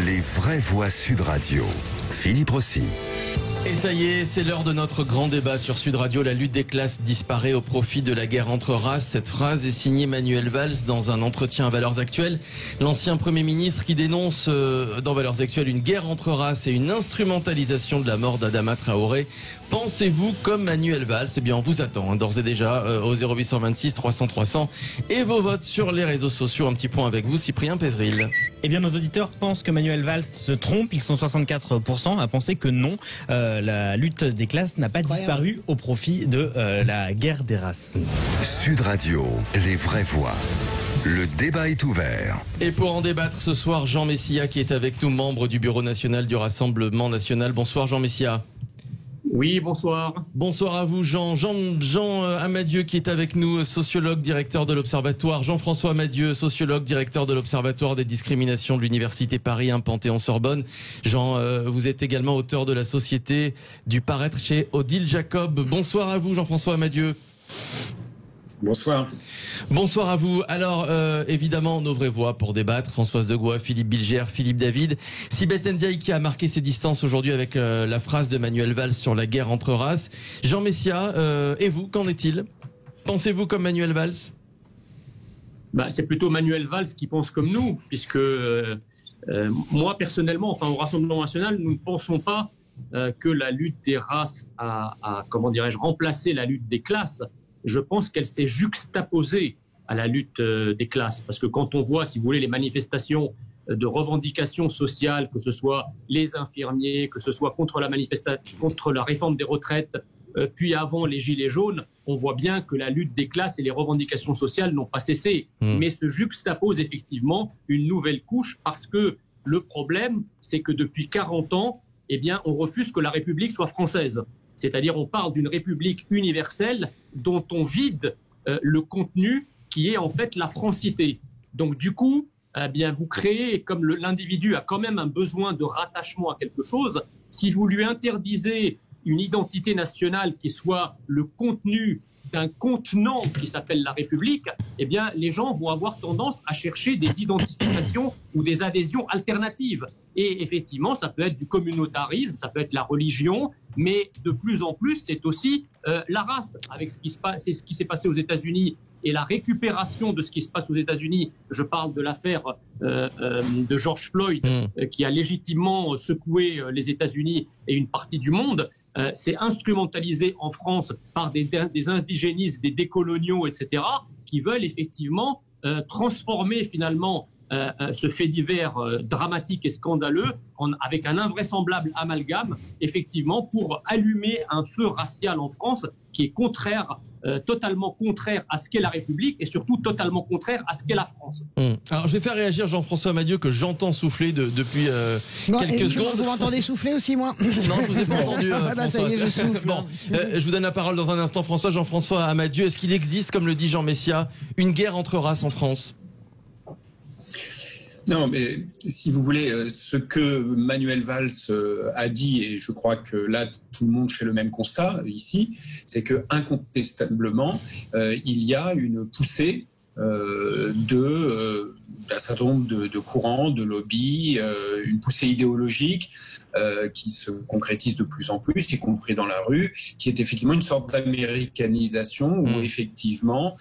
Les vraies voix Sud Radio. Philippe Rossi. Et ça y est, c'est l'heure de notre grand débat sur Sud Radio. La lutte des classes disparaît au profit de la guerre entre races. Cette phrase est signée Manuel Valls dans un entretien à Valeurs Actuelles. L'ancien Premier ministre qui dénonce dans Valeurs Actuelles une guerre entre races et une instrumentalisation de la mort d'Adama Traoré. Pensez-vous comme Manuel Valls? Eh bien, on vous attend d'ores et déjà au 0826 300 300 et vos votes sur les réseaux sociaux. Un petit point avec vous, Cyprien Pézeril. Eh bien, nos auditeurs pensent que Manuel Valls se trompe. Ils sont 64% à penser que non. La lutte des classes n'a pas disparu au profit de la guerre des races. Sud Radio, les vraies voix. Le débat est ouvert. Et pour en débattre ce soir, Jean Messia qui est avec nous, membre du Bureau national du Rassemblement national. Bonsoir Jean Messia. Oui, bonsoir. Bonsoir à vous Jean Amadieu qui est avec nous, sociologue, directeur de l'Observatoire. Jean-François Amadieu, sociologue, directeur de l'Observatoire des discriminations de l'Université Paris 1 Panthéon-Sorbonne. Jean, vous êtes également auteur de La Société du paraître chez Odile Jacob. Bonsoir à vous Jean-François Amadieu. Bonsoir. Bonsoir à vous. Alors, évidemment, nos vraies voix pour débattre. Françoise Degois, Philippe Bilger, Philippe David. Sibeth Ndiaye qui a marqué ses distances aujourd'hui avec la phrase de Manuel Valls sur la guerre entre races. Jean Messia, et vous, qu'en est-il? Pensez-vous comme Manuel Valls? C'est plutôt Manuel Valls qui pense comme nous, puisque moi, personnellement, au Rassemblement national, nous ne pensons pas que la lutte des races a remplacé la lutte des classes. Je pense qu'elle s'est juxtaposée à la lutte des classes. Parce que quand on voit, si vous voulez, les manifestations de revendications sociales, que ce soit les infirmiers, que ce soit contre la réforme des retraites, puis avant les gilets jaunes, on voit bien que la lutte des classes et les revendications sociales n'ont pas cessé. Mais se juxtapose effectivement une nouvelle couche parce que le problème, c'est que depuis 40 ans, on refuse que la République soit française. C'est-à-dire on parle d'une république universelle dont on vide le contenu qui est en fait la francité. Donc du coup, vous créez, comme l'individu a quand même un besoin de rattachement à quelque chose, si vous lui interdisez une identité nationale qui soit le contenu d'un contenant qui s'appelle la République, les gens vont avoir tendance à chercher des identifications ou des adhésions alternatives. Et effectivement, ça peut être du communautarisme, ça peut être la religion, mais de plus en plus, c'est aussi la race. Avec ce qui s'est passé aux États-Unis et la récupération de ce qui se passe aux États-Unis. Je parle de l'affaire de George Floyd, qui a légitimement secoué les États-Unis et une partie du monde. C'est instrumentalisé en France par des indigénistes, des décoloniaux, etc., qui veulent effectivement transformer finalement ce fait divers dramatique et scandaleux avec un invraisemblable amalgame, effectivement, pour allumer un feu racial en France qui est totalement contraire à ce qu'est la République et surtout totalement contraire à ce qu'est la France. Alors je vais faire réagir Jean-François Amadieu que j'entends souffler depuis quelques secondes. Vous m'entendez souffler aussi, moi? Non, je vous ai pas entendu. Ça y est, je souffle. Je vous donne la parole dans un instant. Jean-François Amadieu, est-ce qu'il existe, comme le dit Jean Messia, une guerre entre races en France? Non, mais si vous voulez, ce que Manuel Valls a dit, et je crois que là, tout le monde fait le même constat ici, c'est que incontestablement, il y a une poussée d'un certain nombre de courants, de lobbies, une poussée idéologique qui se concrétise de plus en plus, y compris dans la rue, qui est effectivement une sorte d'américanisation où effectivement,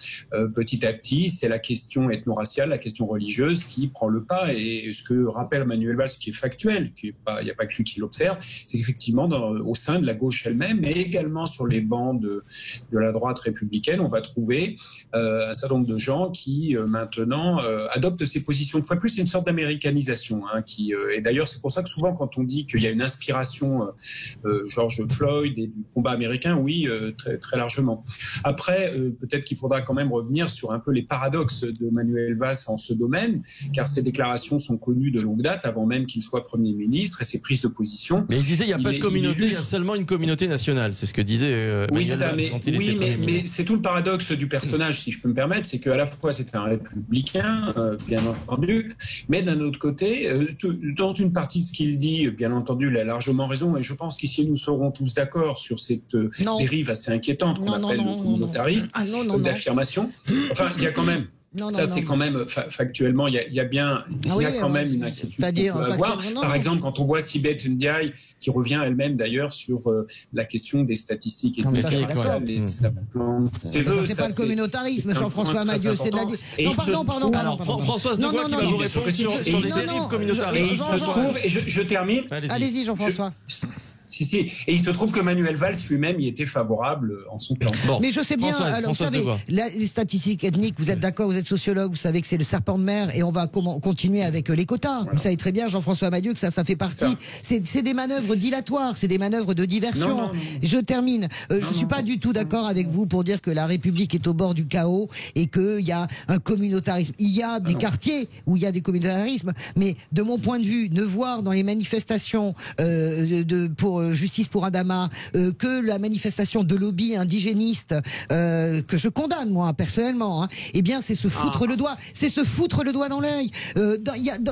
petit à petit, c'est la question ethno-raciale, la question religieuse qui prend le pas. Et ce que rappelle Manuel Valls, qui est factuel, il n'y a pas que lui qui l'observe, c'est qu'effectivement, au sein de la gauche elle-même, mais également sur les bancs de la droite républicaine, on va trouver un certain nombre de gens qui maintenant adoptent ces positions. Une fois de plus, c'est une sorte d'américanisation. Et d'ailleurs, c'est pour ça que souvent, quand on dit qu'il y a une inspiration George Floyd et du combat américain, oui, très, très largement. Après, peut-être qu'il faudra quand même revenir sur un peu les paradoxes de Manuel Valls en ce domaine, car ses déclarations sont connues de longue date, avant même qu'il soit Premier ministre, et ses prises de position. Mais il disait il n'y a pas de communauté, il y a seulement une communauté nationale. C'est ce que disait oui, Manuel Valls quand il était Premier ministre. Mais c'est tout le paradoxe du personnage, si je peux me permettre, c'est qu'à la fois c'est un républicain, bien entendu, mais d'un autre côté, dans une partie de ce qu'il dit, bien entendu, il a largement raison, et je pense qu'ici nous serons tous d'accord sur cette dérive assez inquiétante qu'on appelle le communautarisme, d'affirmation. Enfin, il y a quand même Ça, c'est quand même, factuellement, il y a bien, quand même une inquiétude. C'est-à-dire, par exemple, quand on voit Sibeth Ndiaye, qui revient elle-même d'ailleurs sur la question des statistiques ethniques. C'est pas le communautarisme, Jean-François Amadieu, c'est de la... Non, pardon. Alors, Françoise Degois qui va vous répondre sur les dérives communautaristes. Et je termine. Allez-y, Jean-François. Si. Et il se trouve que Manuel Valls lui-même y était favorable en son temps. Bon. Mais je sais bien, alors vous savez, les statistiques ethniques, vous êtes d'accord, vous êtes sociologue, vous savez que c'est le serpent de mer et on va continuer avec les quotas. Voilà. Vous savez très bien, Jean-François Amadieu, que ça fait partie. C'est des manœuvres dilatoires, c'est des manœuvres de diversion. Non. Je termine. Je suis pas du tout d'accord avec vous pour dire que la République est au bord du chaos et qu'il y a un communautarisme. Il y a des quartiers où il y a des communautarismes, mais de mon point de vue, ne voir dans les manifestations pour Justice pour Adama que la manifestation de lobby indigéniste que je condamne moi personnellement, eh bien c'est se foutre le doigt, dans l'œil.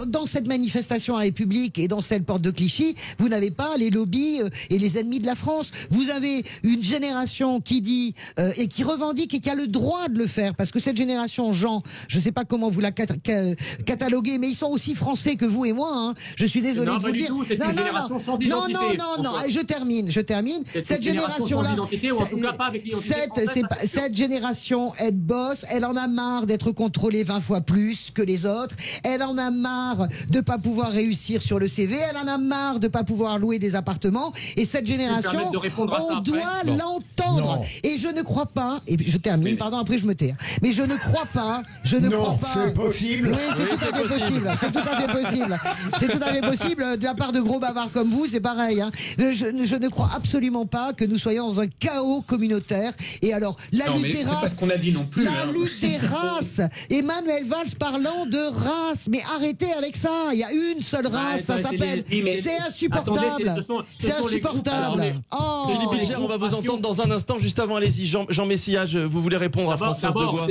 Dans cette manifestation à République et dans celle porte de Clichy, vous n'avez pas les lobbies et les ennemis de la France. Vous avez une génération qui dit et qui revendique et qui a le droit de le faire, parce que cette génération, Jean, je sais pas comment vous la cataloguer, mais ils sont aussi français que vous et moi. Je suis désolé de vous dire. Non, je termine. Cette génération-là, cette génération, elle bosse, elle en a marre d'être contrôlée 20 fois plus que les autres, elle en a marre de pas pouvoir réussir sur le CV, elle en a marre de pas pouvoir louer des appartements, et cette génération, on doit l'entendre. Et je ne crois pas, et je termine, pardon, après je me tais, mais je ne crois pas, c'est possible. Oui, c'est tout à fait possible, de la part de gros bavards comme vous, c'est pareil, je ne crois absolument pas que nous soyons dans un chaos communautaire. Et alors, la lutte des races. C'est pas ce qu'on a dit non plus. La lutte des races. Emmanuel Valls parlant de race. Mais arrêtez avec ça. Il y a une seule race, ça s'appelle. C'est insupportable. C'est insupportable. Philippe Bilger, on va vous entendre dans un instant. Juste avant, allez-y, Jean Messillage, vous voulez répondre à Françoise Degois?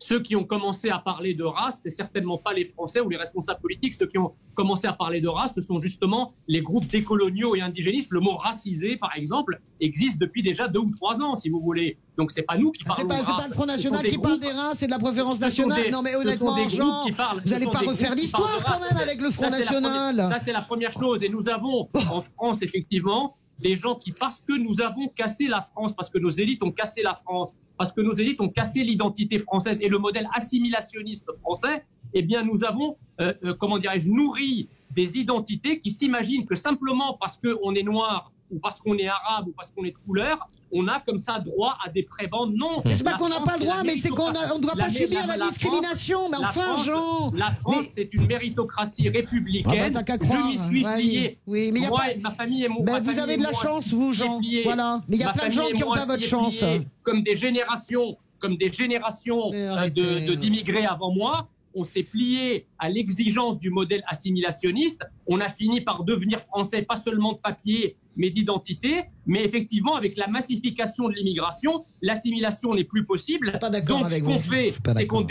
Ceux qui ont commencé à parler de race, c'est certainement pas les Français ou les responsables politiques. Ceux qui ont commencé à parler de race, ce sont justement les groupes décoloniaux et indigénistes. Le mot racisé, par exemple, existe depuis déjà 2 ou 3 ans, si vous voulez. Donc c'est pas nous qui parlons de race. C'est pas le Front National qui parle des races et de la préférence nationale. Non mais honnêtement, Jean, vous n'allez pas refaire l'histoire quand même avec le Front National. Ça c'est la première chose. Et nous avons en France, effectivement, des gens qui, parce que nous avons cassé la France, parce que nos élites ont cassé la France, parce que nos élites ont cassé l'identité française et le modèle assimilationniste français, eh bien nous avons, nourri des identités qui s'imaginent que simplement parce qu'on est noir ou parce qu'on est arabe ou parce qu'on est de couleur, on a comme ça droit à des prébendes. Non. C'est pas qu'on n'a pas le droit, mais c'est qu'on ne doit pas subir la discrimination. Mais enfin, Jean. La France, c'est une méritocratie républicaine. Je m'y suis plié. Oui, mais moi et ma famille et mon père. Vous avez de la chance, vous, Jean. Voilà. Mais il y a plein de gens qui n'ont pas votre chance. Comme des générations d'immigrés avant moi. On s'est plié à l'exigence du modèle assimilationniste. On a fini par devenir français, pas seulement de papier, mais d'identité. Mais effectivement, avec la massification de l'immigration, l'assimilation n'est plus possible. Donc, ce qu'on fait, c'est qu'on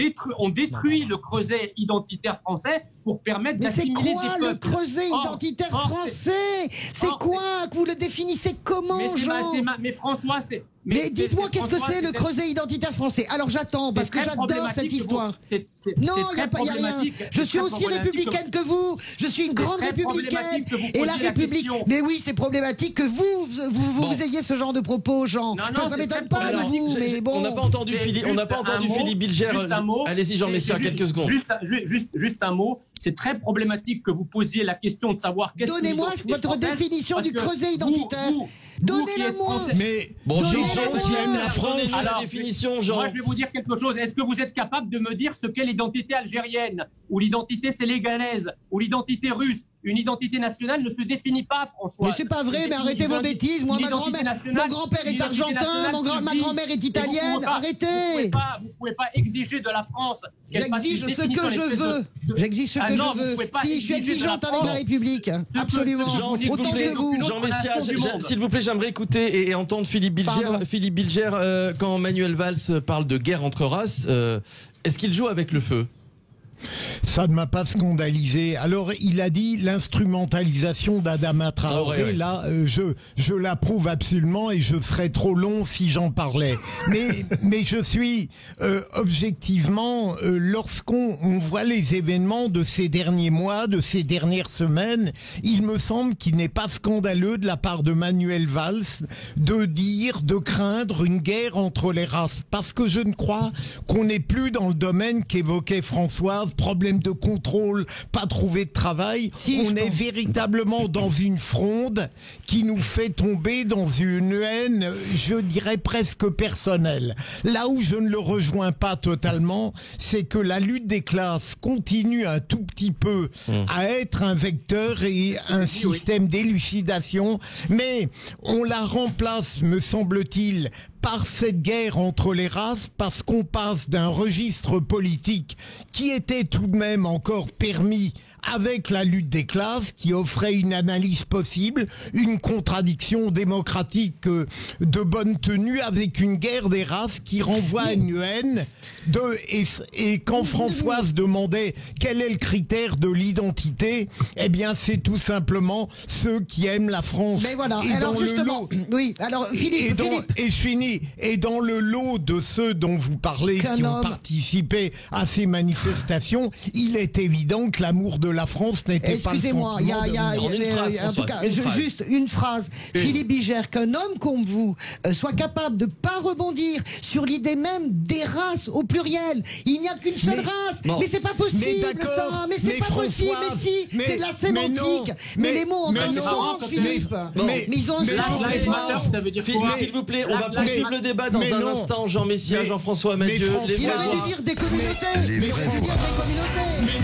détruit le creuset identitaire français pour permettre d'assimiler des peuples. Mais c'est quoi le creuset identitaire français? C'est quoi? Vous le définissez comment, Jean? Mais François, c'est... Mais dites-moi, qu'est-ce que c'est le creuset identitaire français? Alors j'attends, parce que j'adore cette histoire. Non, il n'y a rien. Je suis aussi républicaine que vous. Je suis une grande républicaine. Et la République... Mais oui, c'est problématique que vous ayez ce genre de propos, Jean. Ça ne m'étonne pas de vous, mais bon... On n'a pas entendu Philippe Bilger. Allez-y, Jean Messia, quelques secondes. Juste un mot. C'est très problématique que vous posiez la question de savoir qu'est-ce que... Donnez-moi votre définition du creuset identitaire. Donnez-la-moi. Mais bon, Jean qui aime la France. Alors, la définition, Jean. Moi, je vais vous dire quelque chose. Est-ce que vous êtes capable de me dire ce qu'est l'identité algérienne, ou l'identité sénégalaise, ou l'identité russe? Une identité nationale ne se définit pas, François. Mais c'est pas vrai, mais arrêtez vos bêtises. Moi, mon grand-père est argentin, ma grand-mère est italienne. Arrêtez. Vous pouvez pas exiger de la France. J'exige ce que je veux. J'exige ce que je veux. Si, je suis exigeante avec la République. Absolument. Autant que vous. Jean Messia, s'il vous plaît, j'aimerais écouter et entendre Philippe Bilger. Philippe Bilger, quand Manuel Valls parle de guerre entre races, est-ce qu'il joue avec le feu? Ça ne m'a pas scandalisé. Alors, il a dit l'instrumentalisation d'Adama Traoré. Ouais. Là, je l'approuve absolument et je serais trop long si j'en parlais. Mais je suis objectivement, lorsqu'on voit les événements de ces derniers mois, de ces dernières semaines, il me semble qu'il n'est pas scandaleux de la part de Manuel Valls de craindre une guerre entre les races. Parce que je ne crois qu'on n'est plus dans le domaine qu'évoquait Françoise, problème de contrôle, pas trouver de travail. On est véritablement dans une fronde qui nous fait tomber dans une haine, je dirais presque personnelle. Là où je ne le rejoins pas totalement, c'est que la lutte des classes continue un tout petit peu à être un vecteur et un système d'élucidation, mais on la remplace, me semble-t-il, par cette guerre entre les races, parce qu'on passe d'un registre politique qui était tout de même encore permis avec la lutte des classes, qui offrait une analyse possible, une contradiction démocratique de bonne tenue, avec une guerre des races qui renvoie à une haine. Et quand Françoise demandait quel est le critère de l'identité, eh bien c'est tout simplement ceux qui aiment la France. Mais voilà, alors justement, oui, alors Philippe, et je finis, et dans le lot de ceux dont vous parlez, qui ont participé à ces manifestations, il est évident que l'amour de la France n'était pas le sentiment. Excusez-moi, en tout cas, juste une phrase. Philippe Bigère, qu'un homme comme vous soit capable de pas rebondir sur l'idée même des races au pluriel. Il n'y a qu'une seule race. Mais c'est pas possible, ça. Mais c'est pas possible. Mais si, c'est de la sémantique. Mais les mots ont un sens, Philippe. Mais ils ont un sens. S'il vous plaît, on va poursuivre le débat dans un instant. Jean Messia, Jean-François Amadieu. Il aurait dû dire des communautés.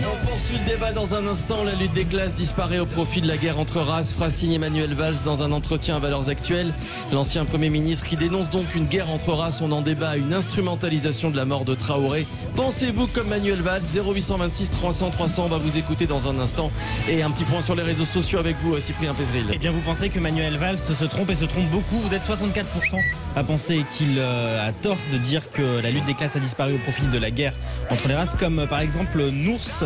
On poursuit le débat dans un instant. La lutte des classes disparaît au profit de la guerre entre races. Phrase signée Manuel Valls dans un entretien à Valeurs Actuelles. L'ancien Premier ministre qui dénonce donc une guerre entre races. On en débat, une instrumentalisation de la mort de Traoré. Pensez-vous comme Manuel Valls? 0826 300 300. On va vous écouter dans un instant. Et un petit point sur les réseaux sociaux avec vous, Cyprien Pézril. Eh bien, vous pensez que Manuel Valls se trompe et se trompe beaucoup. Vous êtes 64% à penser qu'il a tort de dire que la lutte des classes a disparu au profit de la guerre entre les races, comme par exemple Nours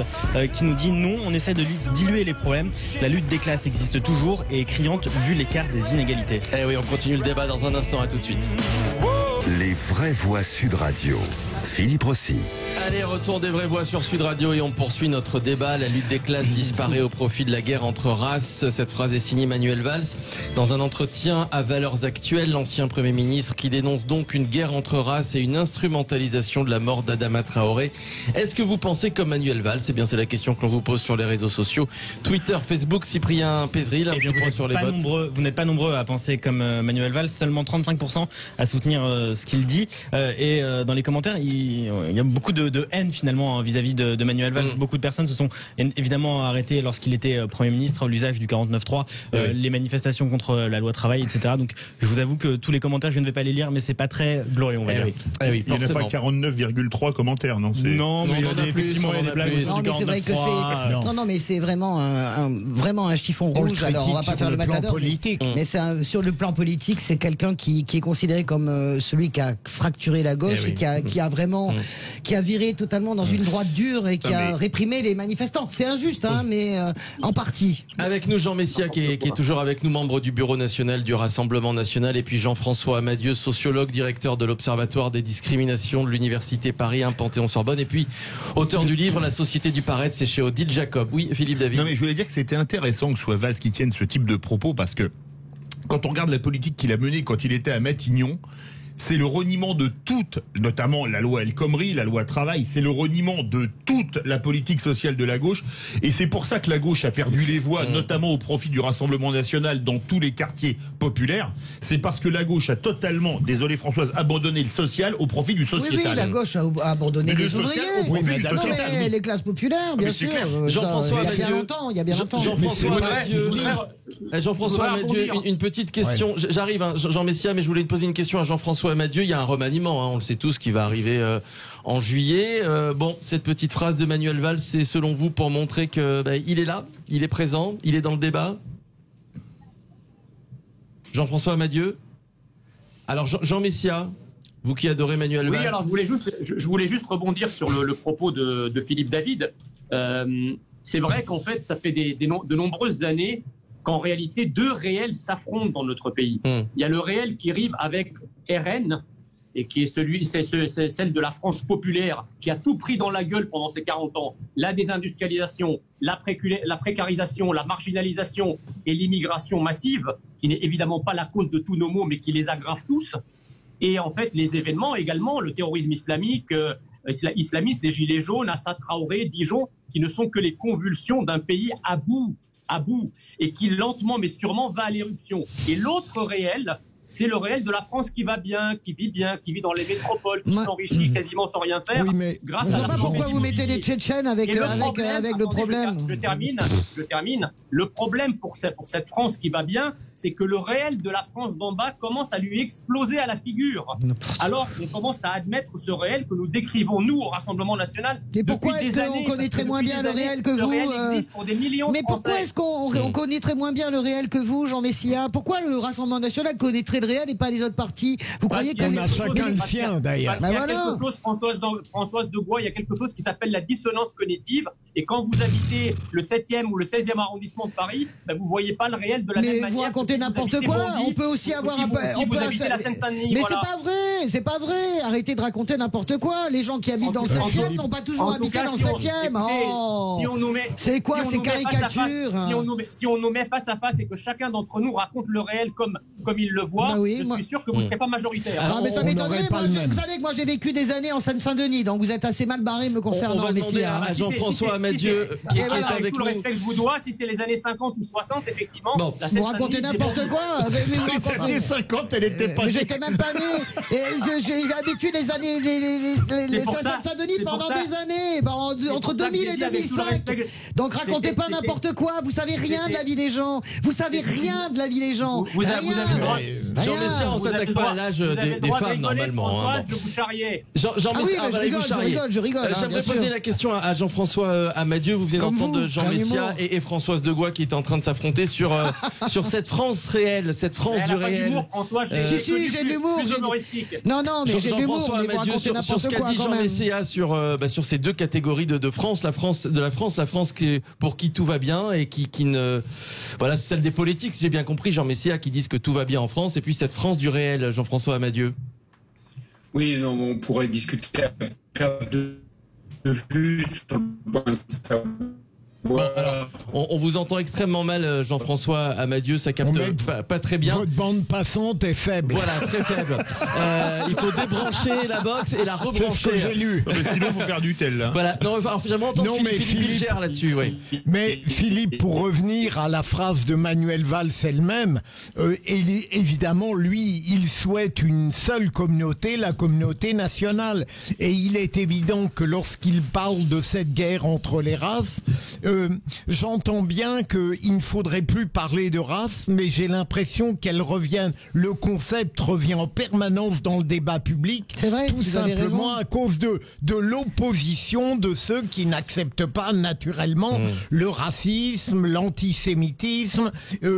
qui nous dit non, on essaie de diluer les problèmes. La lutte des classes existe toujours et est criante vu l'écart des inégalités. Eh oui, on continue le débat dans un instant, à tout de suite. Les vraies voix Sud Radio. Philippe Rossi. Allez, retour des vraies voix sur Sud Radio et on poursuit notre débat. La lutte des classes disparaît au profit de la guerre entre races. Cette phrase est signée Manuel Valls. Dans un entretien à Valeurs Actuelles, l'ancien Premier ministre qui dénonce donc une guerre entre races et une instrumentalisation de la mort d'Adama Traoré. Est-ce que vous pensez comme Manuel Valls? Eh bien, c'est la question que l'on vous pose sur les réseaux sociaux. Twitter, Facebook, Cyprien Pézril, un petit point sur les votes. Vous n'êtes pas nombreux à penser comme Manuel Valls, seulement 35% à soutenir ce qu'il dit. Et dans les commentaires, il y a beaucoup de haine finalement vis-à-vis de Manuel Valls. Beaucoup de personnes se sont évidemment arrêtées lorsqu'il était Premier ministre, l'usage du 49.3, les manifestations contre la loi travail, etc. Donc je vous avoue que tous les commentaires, je ne vais pas les lire, mais c'est pas très glorieux, on va dire. Oui, il n'y en a pas 49,3 commentaires, non? Non, mais il y a effectivement des blagues non, mais c'est vrai que c'est... Non, mais c'est vraiment un chiffon rouge. Alors on va pas faire le matador. Mais sur le plan politique, c'est quelqu'un qui est considéré comme celui qui a fracturé la gauche et qui a vraiment qui a viré totalement dans une droite dure et qui a réprimé les manifestants. C'est injuste, mais en partie. Avec nous, Jean Messia, qui est toujours avec nous, membre du Bureau national du Rassemblement national, et puis Jean-François Amadieu, sociologue, directeur de l'Observatoire des discriminations de l'Université Paris 1 Panthéon-Sorbonne, et puis auteur du livre La Société du Paraître, c'est chez Odile Jacob. Oui, Philippe David. Non, mais je voulais dire que c'était intéressant que ce soit Valls qui tienne ce type de propos, parce que quand on regarde la politique qu'il a menée quand il était à Matignon, c'est le reniement de toute, notamment la loi El Khomri, la loi travail, c'est le reniement de toute la politique sociale de la gauche. Et c'est pour ça que la gauche a perdu les voix, notamment au profit du Rassemblement national dans tous les quartiers populaires. C'est parce que la gauche a totalement, désolé Françoise, abandonné le social au profit du sociétal. Oui, la gauche a abandonné les ouvriers. Au profit du sociétal. Les classes populaires, bien sûr. Jean-François Amadieu. Il y a bien longtemps. Jean-François Amadieu, une petite question. J'arrive, Jean Messia, mais je voulais te poser une question à Jean-François Amadieu. Il y a un remaniement, on le sait tous, qui va arriver en juillet. Cette petite phrase de Manuel Valls, c'est selon vous pour montrer que il est là, il est présent, il est dans le débat. Jean-François Amadieu. Alors Jean Messia. Vous qui adorez Manuel Valls. Oui, alors je voulais juste rebondir sur le propos de Philippe David. C'est vrai qu'en fait, ça fait de nombreuses années qu'en réalité, deux réels s'affrontent dans notre pays. Il y a le réel qui arrive avec RN, et qui est celle de la France populaire, qui a tout pris dans la gueule pendant ces 40 ans. La désindustrialisation, la précarisation, la marginalisation et l'immigration massive, qui n'est évidemment pas la cause de tous nos maux, mais qui les aggrave tous. Et en fait, les événements également, le terrorisme islamique, islamiste, les gilets jaunes, Assa Traoré, Dijon, qui ne sont que les convulsions d'un pays à bout, et qui lentement mais sûrement va à l'éruption. Et l'autre réel, c'est le réel de la France qui va bien, qui vit dans les métropoles, qui s'enrichit quasiment sans rien faire. Oui, mais grâce je ne à sais pas pourquoi vous mettez les Tchétchènes avec le problème. Je termine. Le problème pour cette France qui va bien, c'est que le réel de la France d'en bas commence à lui exploser à la figure. Alors on commence à admettre ce réel que nous décrivons, nous, au Rassemblement National. Mais pourquoi est-ce qu'on connaîtrait moins bien le réel que vous Le réel existe pour des millions de Français. Mais pourquoi est-ce qu'on connaîtrait moins bien le réel que vous, Jean Messia? Pourquoi le Rassemblement National connaîtrait le réel et pas les autres partis? Vous croyez qu'on a chacun le sien, d'ailleurs. Il y a quelque chose, Françoise de Gois, il y a quelque chose qui s'appelle la dissonance cognitive. Et quand vous habitez le 7e ou le 16e arrondissement de Paris, vous voyez pas le réel de la même manière. Mais vous racontez n'importe quoi. On peut aussi avoir un peu. Mais c'est pas vrai. Arrêtez de raconter n'importe quoi. Les gens qui habitent dans le 7e n'ont pas toujours habité dans le 7e. C'est quoi ces caricatures? Si on nous met face à face et que chacun d'entre nous raconte le réel comme il le voit, je suis sûr que vous ne serez pas majoritaire. Ah, mais ça m'étonnerait. Vous savez que moi j'ai vécu des années en Seine-Saint-Denis, donc vous êtes assez mal barré me concernant. On va demander à Jean-François Amadieu qui est avec tout nous. le respect que je vous dois, si c'est les années 50 ou 60, effectivement. Bon. Vous racontez n'importe quoi. Les années 50, elle était pas née. J'étais même pas né. J'ai vécu les années Seine-Saint-Denis pendant des années, entre 2000 et 2005. Donc racontez pas n'importe quoi. Vous savez rien de la vie des gens. Vous savez rien de la vie des gens. Vous avez le droit. Jean Messia, on s'attaque pas à l'âge des femmes normalement. Je rigole. J'aimerais poser la question à Jean-François Amadieu. Vous venez d'entendre Jean Messia et Françoise de Gois qui étaient en train de s'affronter sur cette France réelle, cette France du réel. Si, j'ai de l'humour. Non, mais j'ai de l'humour. Jean-François Amadieu, sur ce qu'a dit Jean Messia sur ces deux catégories de France, la France pour qui tout va bien et qui ne... Voilà, c'est celle des politiques, si j'ai bien compris, Jean Messia, qui disent que tout va bien en France, et puis cette France du réel, Jean-François Amadieu. Oui, non, on pourrait discuter à perte de vue sur le point de savoir. Bon, alors, on vous entend extrêmement mal, Jean-François Amadieu, ça capte pas très bien. Votre bande passante est faible. Voilà, très faible. Il faut débrancher la box et la rebrancher. C'est ce que j'ai lu. Non, mais sinon, il faut faire du tel, là. Voilà. Non, alors, j'aimerais entendre Philippe Bilger là-dessus, oui. Mais Philippe, pour revenir à la phrase de Manuel Valls elle-même, évidemment, lui, il souhaite une seule communauté, la communauté nationale. Et il est évident que lorsqu'il parle de cette guerre entre les races, j'entends bien qu'il ne faudrait plus parler de race, mais j'ai l'impression le concept revient en permanence dans le débat public. C'est vrai, tout simplement à cause de l'opposition de ceux qui n'acceptent pas naturellement le racisme, l'antisémitisme.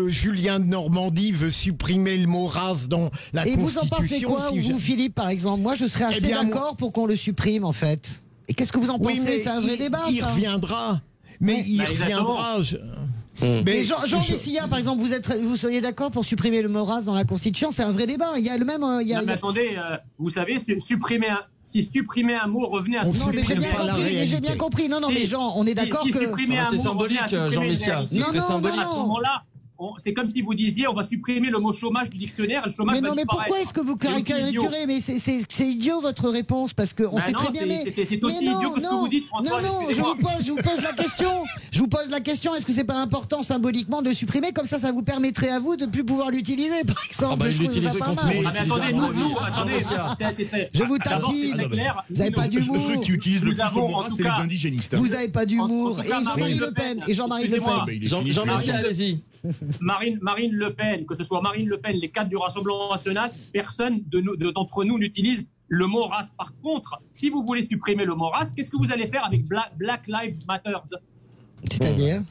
Julien de Normandie veut supprimer le mot race dans la Constitution. Et vous en pensez quoi, vous, Philippe, par exemple? Moi, je serais assez d'accord pour qu'on le supprime, en fait. Et qu'est-ce que vous en pensez? C'est un vrai débat, il reviendra. Mais il reviendra. Mais Jean Messia, par exemple, vous seriez d'accord pour supprimer le mot race dans la Constitution? C'est un vrai débat. Il y a le même. Mais attendez, vous savez, si supprimer un mot revenait à non, mais j'ai bien compris. Non, mais Jean, on est d'accord que c'est symbolique, Jean Messia. Non, à ce moment-là. C'est comme si vous disiez on va supprimer le mot chômage du dictionnaire et le chômage va disparaître. Mais pourquoi est-ce que vous caricaturez? Mais c'est idiot votre réponse, parce qu'on sait très bien. C'est aussi idiot que ce que vous dites, François. Non, je vous pose la question. Je vous pose la question, est-ce que c'est pas important symboliquement de le supprimer? Comme ça vous permettrait à vous de ne plus pouvoir l'utiliser, par exemple. Je trouve ça pas mal. Mais attendez, je vous taquine. Vous n'avez pas d'humour. Ceux qui utilisent le plus le mot race, c'est les indigénistes. Vous n'avez pas d'humour. Et Jean-Marie Le Pen. Jean Messia, allez-y. Marine Le Pen, que ce soit Marine Le Pen, les cadres du Rassemblement National, personne d'entre nous n'utilise le mot race. Par contre, si vous voulez supprimer le mot race, qu'est-ce que vous allez faire avec Black Lives Matter? C'est-à-dire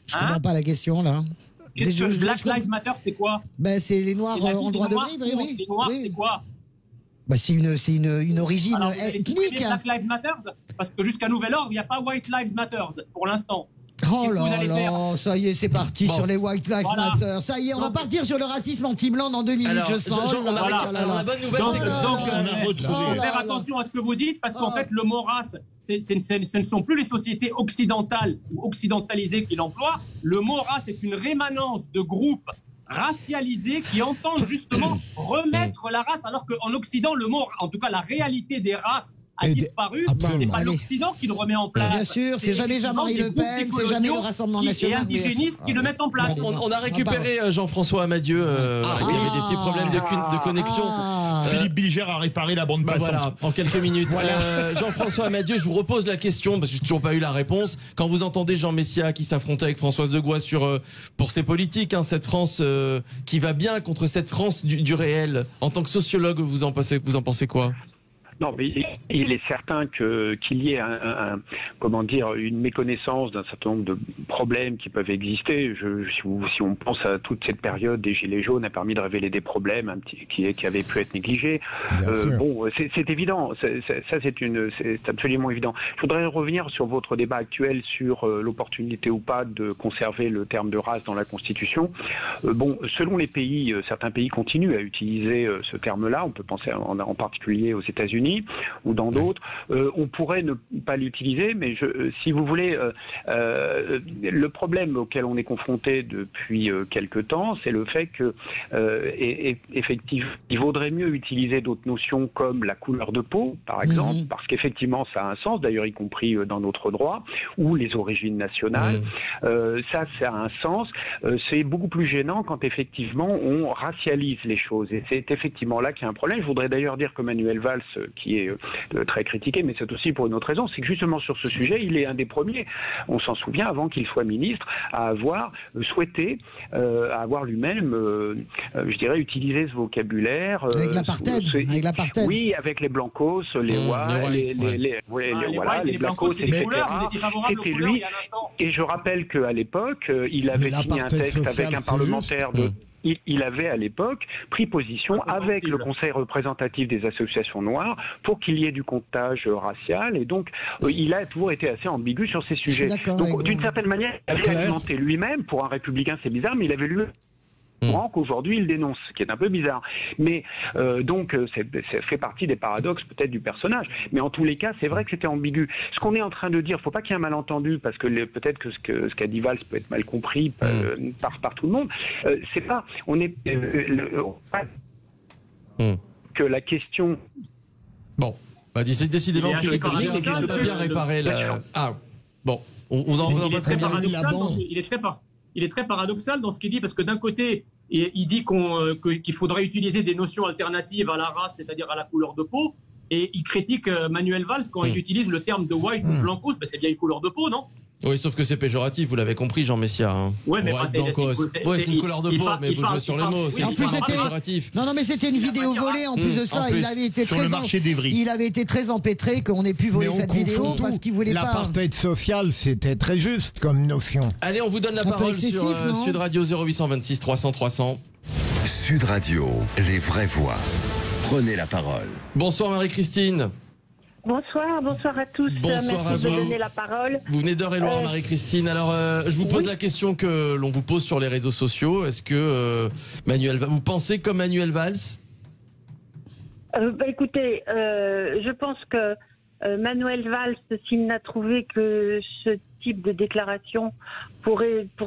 Je ne comprends pas la question, là. Black Lives Matter, c'est quoi? C'est les Noirs en droit de vivre, oui. Les Noirs, c'est quoi? Bah, c'est une origine Alors, vous allez supprimer ethnique. Black Lives Matter, parce que jusqu'à nouvel ordre, il n'y a pas White Lives Matter pour l'instant. Oh Qu'est-ce que vous là allez là, faire ça y est, c'est parti sur les White Lives Voilà. Matter. Ça y est, on va partir sur le racisme anti-blanc dans 2 minutes, Alors, je sens. Jean, Oh là là là là. la bonne nouvelle, Donc, c'est que on a retrouvé. il faut faire attention à ce que vous dites, parce qu'en fait, le mot race, ce ne sont plus les sociétés occidentales ou occidentalisées qui l'emploient. Le mot race est une rémanence de groupes racialisés qui entendent justement remettre la race, alors qu'en Occident, le mot, en tout cas la réalité des races, a disparu. C'est pas Allez. l'Occident qui le remet en place. Bien sûr, c'est jamais Jean-Marie Le Pen, c'est jamais le Rassemblement National. Et indigénistes qui le mettent en place. on a récupéré Jean-François Amadieu, qui avait des petits problèmes de connexion. Philippe Bilger a réparé la bande passante. Voilà, en quelques minutes. Jean-François Amadieu, je vous repose la question, parce que j'ai toujours pas eu la réponse. Quand vous entendez Jean Messia qui s'affrontait avec Françoise de Gois pour ses politiques, cette France qui va bien contre cette France du réel, en tant que sociologue, vous en pensez quoi ? Non, mais il est certain qu'il y ait une méconnaissance d'un certain nombre de problèmes qui peuvent exister. Si on pense à toute cette période des Gilets jaunes, a permis de révéler des problèmes qui avaient pu être négligés. Bon, c'est évident. C'est absolument évident. Je voudrais revenir sur votre débat actuel sur l'opportunité ou pas de conserver le terme de race dans la Constitution. Bon, selon les pays, certains pays continuent à utiliser ce terme-là. On peut penser en particulier aux États-Unis ou dans d'autres. On pourrait ne pas l'utiliser, mais si vous voulez, le problème auquel on est confronté depuis quelque temps, c'est le fait que, effectivement, il vaudrait mieux utiliser d'autres notions comme la couleur de peau, par exemple, parce qu'effectivement, ça a un sens, d'ailleurs, y compris dans notre droit, ou les origines nationales. Ça a un sens. C'est beaucoup plus gênant quand, effectivement, on racialise les choses. Et c'est effectivement là qu'il y a un problème. Je voudrais d'ailleurs dire que Manuel Valls, qui est très critiqué, mais c'est aussi pour une autre raison, c'est que justement sur ce sujet, il est un des premiers, on s'en souvient, avant qu'il soit ministre, à avoir souhaité, à avoir lui-même, je dirais, utilisé ce vocabulaire. Avec l'apartheid. Oui, avec les blancos, les les blancos, etc. C'était lui. Et je rappelle qu'à l'époque, il avait signé un texte avec un parlementaire de... Il avait à l'époque pris position avec le Conseil représentatif des associations noires pour qu'il y ait du comptage racial, et donc il a toujours été assez ambigu sur ces sujets. Donc d'une certaine manière, il avait alimenté lui-même, pour un républicain c'est bizarre, mais il avait lui qu'aujourd'hui il dénonce, ce qui est un peu bizarre. Mais donc ça fait partie des paradoxes peut-être du personnage. Mais en tous les cas, c'est vrai que c'était ambigu. Ce qu'on est en train de dire, faut pas qu'il y ait un malentendu, parce que peut-être que ce qu'a dit Valls peut être mal compris par tout le monde. C'est pas, on est que la question. Bon, décidément, Philippe Bilger qui n'a pas bien réparé la. Ah, bon, on en va très bien. Il est très paradoxal dans ce qu'il dit, parce que d'un côté, il dit qu'il faudrait utiliser des notions alternatives à la race, c'est-à-dire à la couleur de peau, et il critique Manuel Valls quand il utilise le terme de white ou blancos, mais c'est bien une couleur de peau, non ? Oui, sauf que c'est péjoratif, vous l'avez compris, Jean Messia. Ouais, mais c'est une couleur de peau, mais vous jouez sur les mots. En plus, mais c'était une vidéo volée. En plus de ça, il avait été très empêtré qu'on ait pu voler cette vidéo parce qu'il voulait pas. L'apartheid social, c'était très juste comme notion. Allez, on vous donne la parole sur Sud Radio 0826 300 300. Sud Radio, les vraies voix. Prenez la parole. Bonsoir Marie-Christine. Bonsoir à tous. Bonsoir. Merci de me donner la parole. Vous venez d'Eure-et-Loire, Marie-Christine. Alors, je vous pose la question que l'on vous pose sur les réseaux sociaux. Est-ce que vous pensez comme Manuel Valls ? Écoutez, je pense que Manuel Valls, s'il n'a trouvé que ce type de déclaration pour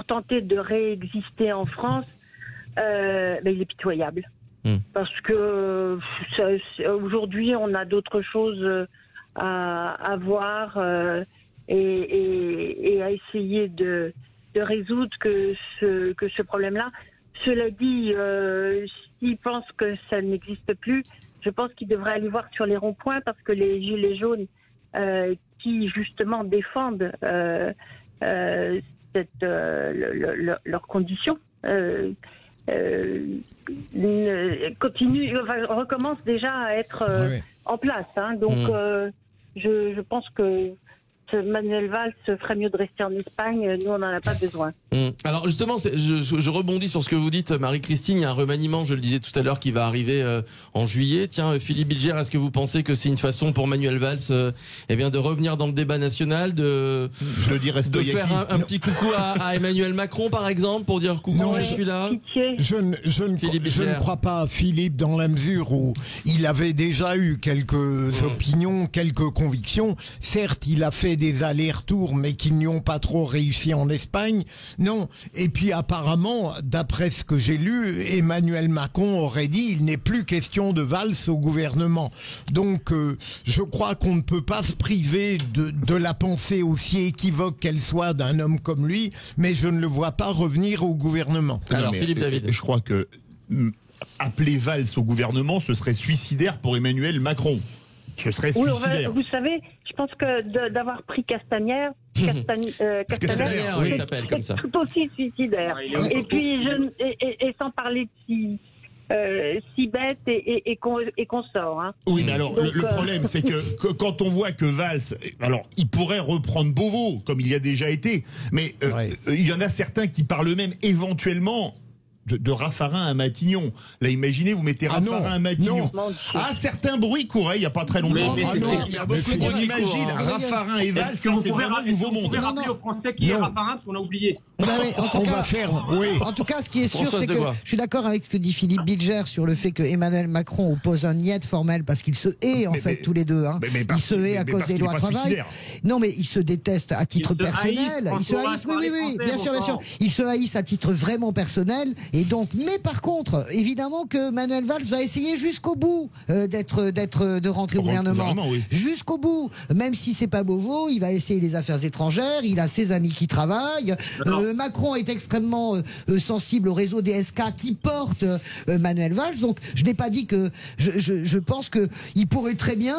tenter de réexister en France, il est pitoyable. Parce que aujourd'hui, on a d'autres choses à voir et à essayer de résoudre que ce problème-là. Cela dit, s'il pense que ça n'existe plus, je pense qu'il devrait aller voir sur les ronds-points, parce que les gilets jaunes qui justement défendent leurs conditions recommence déjà à être en place. Donc, je pense que Manuel Valls ferait mieux de rester en Espagne. Nous, on n'en a pas besoin. Alors justement, je rebondis sur ce que vous dites, Marie-Christine. Il y a un remaniement, je le disais tout à l'heure, qui va arriver en juillet. Tiens, Philippe Bilger, est-ce que vous pensez que c'est une façon pour Manuel Valls de revenir dans le débat national, de faire un petit coucou à Emmanuel Macron, par exemple, pour dire coucou, je suis là? Je ne crois pas à Philippe dans la mesure où il avait déjà eu quelques opinions, quelques convictions. Certes, il a fait des allers-retours, mais qui n'y ont pas trop réussi en Espagne. Non. Et puis apparemment, d'après ce que j'ai lu, Emmanuel Macron aurait dit il n'est plus question de Valls au gouvernement. Donc je crois qu'on ne peut pas se priver de la pensée aussi équivoque qu'elle soit d'un homme comme lui, mais je ne le vois pas revenir au gouvernement. Alors Philippe David, je crois que appeler Valls au gouvernement, ce serait suicidaire pour Emmanuel Macron. Ce serait suicidaire. Vous savez, je pense que d'avoir pris Castaner, oui, il s'appelle comme ça. C'est tout aussi suicidaire. Et puis, sans parler de si bête et qu'on sort. Hein. Oui, mais alors le problème, c'est que quand on voit que Valls, alors il pourrait reprendre Beauvau, comme il y a déjà été, mais il y en a certains qui parlent même éventuellement de Raffarin à Matignon. Là, imaginez, vous mettez Raffarin à Matignon. Certains bruits couraient il n'y a pas très longtemps. On imagine Raffarin et Valls, c'est vraiment un nouveau monde. Vous pouvez rappeler aux Français qui est Raffarin, parce qu'on a oublié. En tout cas, ce qui est sûr, c'est que je suis d'accord avec ce que dit Philippe Bilger sur le fait que Emmanuel Macron oppose un niet formel parce qu'ils se haient en fait tous les deux. Ils se haient à cause des lois travail. Non, mais ils se détestent à titre personnel. Ils se haïssent, oui, bien sûr. Ils se haïssent à titre vraiment personnel. Et donc, mais par contre, évidemment que Manuel Valls va essayer jusqu'au bout de rentrer au gouvernement. Jusqu'au bout. Même si c'est pas Beauvau, il va essayer les affaires étrangères. Il a ses amis qui travaillent. Macron est extrêmement sensible au réseau DSK qui porte Manuel Valls. Donc, je n'ai pas dit que je pense que il pourrait très bien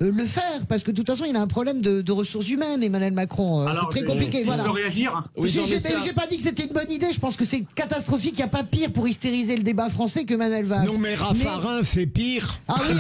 le faire parce que de toute façon, il a un problème de ressources humaines, Emmanuel Macron. C'est très compliqué. Voilà. Je peux réagir. J'ai pas dit que c'était une bonne idée. Je pense que c'est catastrophique. Il n'y a pas pire pour hystériser le débat français que Manuel Valls. Non, mais Raffarin, c'est pire. Ah oui,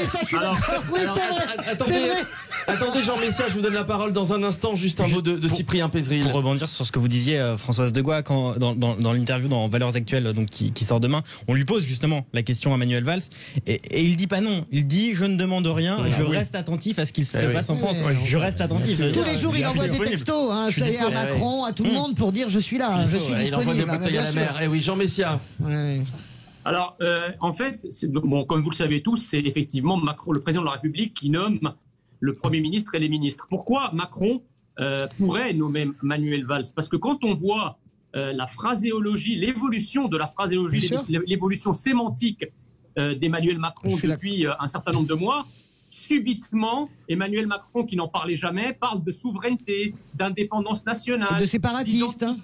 ça, je suis d'accord. Oui, c'est vrai. Attendez, Jean Messia, je vous donne la parole dans un instant. Juste un mot de Cyprien Pézeril. Pour rebondir sur ce que vous disiez, Françoise Degois, quand dans l'interview dans Valeurs Actuelles, donc qui sort demain, on lui pose justement la question à Manuel Valls et il dit pas non. Il dit je ne demande rien, je reste attentif à ce qui se passe en France. Je reste attentif. Tous les jours, il envoie des textos, à Macron, à tout le monde pour dire je suis là, je suis disponible. Il envoie des bouteilles à la mer. Eh oui, Jean Messia. Alors, en fait, comme vous le savez tous, c'est effectivement Macron, le président de la République, qui nomme le Premier ministre et les ministres. Pourquoi Macron pourrait nommer Manuel Valls? Parce que quand on voit la phraséologie, l'évolution de la phraséologie, l'évolution sémantique d'Emmanuel Macron depuis un certain nombre de mois, subitement, Emmanuel Macron, qui n'en parlait jamais, parle de souveraineté, d'indépendance nationale, de séparatisme,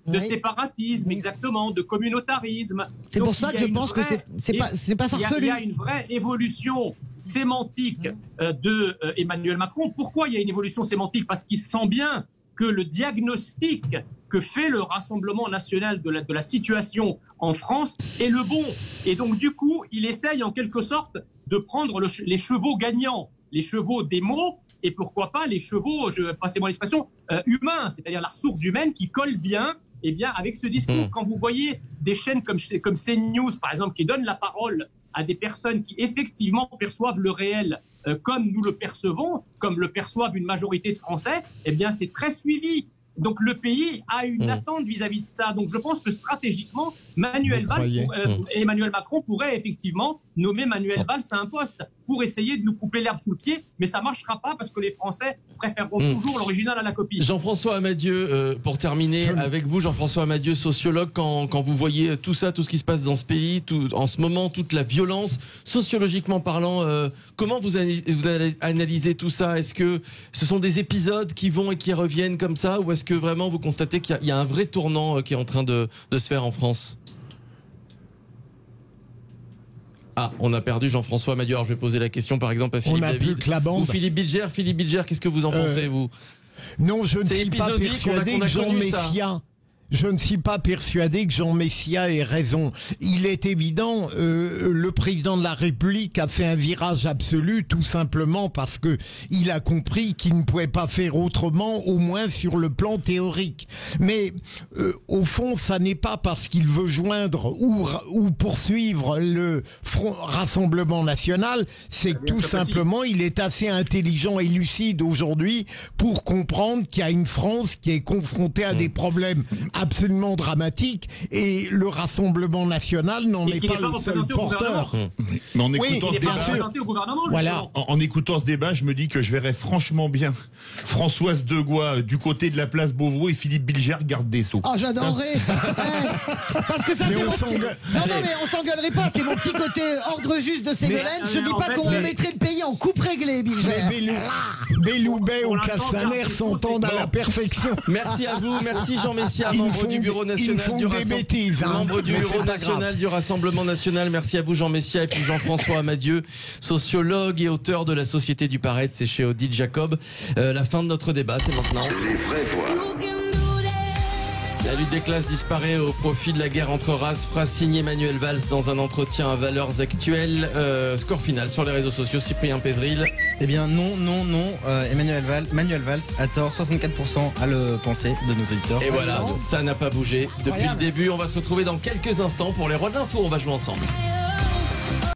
de séparatisme, exactement, de communautarisme. C'est pour ça que je pense que c'est pas farfelu. Il y a une vraie évolution sémantique de Emmanuel Macron. Pourquoi il y a une évolution sémantique? Parce qu'il sent bien que le diagnostic que fait le Rassemblement national de la situation en France est le bon. Et donc, du coup, il essaye en quelque sorte de prendre les chevaux gagnants, les chevaux des mots, et pourquoi pas les chevaux, passez-moi l'expression, humains, c'est-à-dire la ressource humaine qui colle bien, avec ce discours. Quand vous voyez des chaînes comme CNews, par exemple, qui donnent la parole à des personnes qui effectivement perçoivent le réel comme nous le percevons, comme le perçoivent une majorité de Français, c'est très suivi. Donc le pays a une attente vis-à-vis de ça. Donc je pense que stratégiquement, Emmanuel Macron pourrait effectivement nommer Manuel Valls à un poste pour essayer de nous couper l'herbe sous le pied, mais ça ne marchera pas parce que les Français préféreront toujours l'original à la copie. Jean-François Amadieu, pour terminer avec vous, Jean-François Amadieu, sociologue, quand vous voyez tout ça, tout ce qui se passe dans ce pays, en ce moment, toute la violence, sociologiquement parlant, comment vous analysez tout ça? Est-ce que ce sont des épisodes qui vont et qui reviennent comme ça, ou est-ce que vraiment vous constatez qu'il y a un vrai tournant qui est en train de se faire en France? Ah, on a perdu Jean-François Amadieu. Alors je vais poser la question par exemple à Philippe David ou Philippe Bilger. Philippe Bilger, qu'est-ce que vous en pensez, vous? Non, je ne suis pas persuadé que Jean Messia Je ne suis pas persuadé que Jean Messia ait raison. Il est évident, le président de la République a fait un virage absolu, tout simplement parce que il a compris qu'il ne pouvait pas faire autrement, au moins sur le plan théorique. Mais au fond, ça n'est pas parce qu'il veut joindre ou poursuivre le Rassemblement national, c'est que tout simplement, il est assez intelligent et lucide aujourd'hui pour comprendre qu'il y a une France qui est confrontée à des problèmes absolument dramatique et le Rassemblement national n'en est pas le seul porteur. Mais en écoutant ce débat, voilà. En écoutant ce débat, je me dis que je verrais franchement bien Françoise Degois du côté de la place Beauvau et Philippe Bilger garde des Sceaux. Ah, j'adorerais. Parce que ça, c'est mon petit... Non, mais on s'engueulerait pas. C'est mon petit côté ordre juste de Ségolène. Je dis pas qu'on mettrait le pays en coupe réglée, Bilger. Belloubet ou Castaner s'entendent à la perfection. Merci à vous, merci Jean Messia, membre du bureau national du Rassemblement national. Merci à vous Jean Messia et puis Jean-François Amadieu, sociologue et auteur de La Société du Paraître, c'est chez Odile Jacob. La fin de notre débat, c'est maintenant. Les vraies voix. La lutte des classes disparaît au profit de la guerre entre races, phrase signée Manuel Valls dans un entretien à Valeurs Actuelles. Score final sur les réseaux sociaux, Cyprien Pézril. Eh bien non, Manuel Valls a tort, 64% à le penser de nos auditeurs. Et voilà, ça n'a pas bougé depuis le début. On va se retrouver dans quelques instants pour les rôles d'info, on va jouer ensemble.